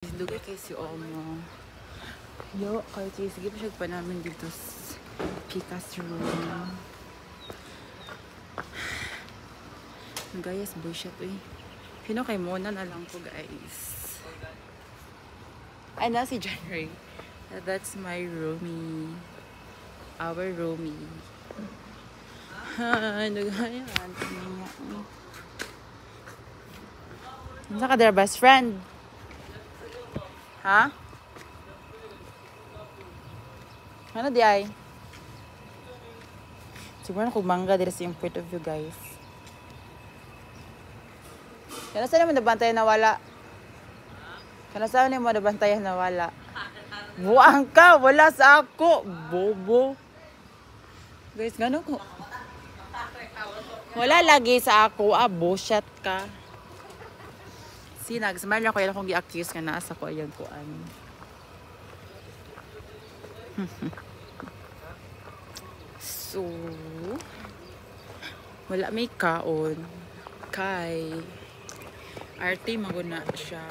Dugay kay si Omo. Yo, kay sige pa siya pa namin dito sa Pica's room. Guys, bullshit eh. Sino kay Mona na lang po guys. Ay na si John Ray. That's my roomie. Our roomie. Ha, nagayan. Ano ka their best friend? Ha? Ano di ay? Siguro na kung mangga dito sa yung point of view guys. Kaya saan naman nabantayan na wala? Kaya saan naman nabantayan na wala? Buang ka! Wala sa ako! Bobo! Guys, gano'n ko? Wala lagi sa ako. Bullshit ka. Nag-smile ako yan akong gi-accuse ka na sa ko ayang kuan. So, wala may kaon. Kay Arty maguna siya.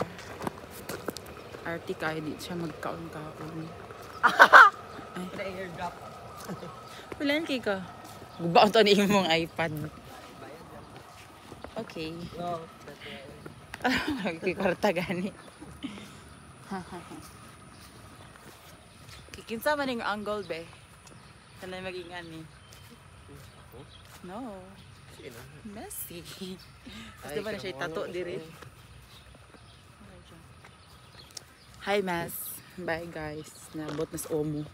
Arty kay di siya magkaon-kaon. Ay, airdrop. Wala kay ka. Gubaon to ni imong iPad. Okay. No. Kikarta gani. Kikinsa man yung angle be. Kanay maging ani. No. Messy. Gusto ba na siya tato diri? Hi Mas. Bye guys. Nabot na sa Omo.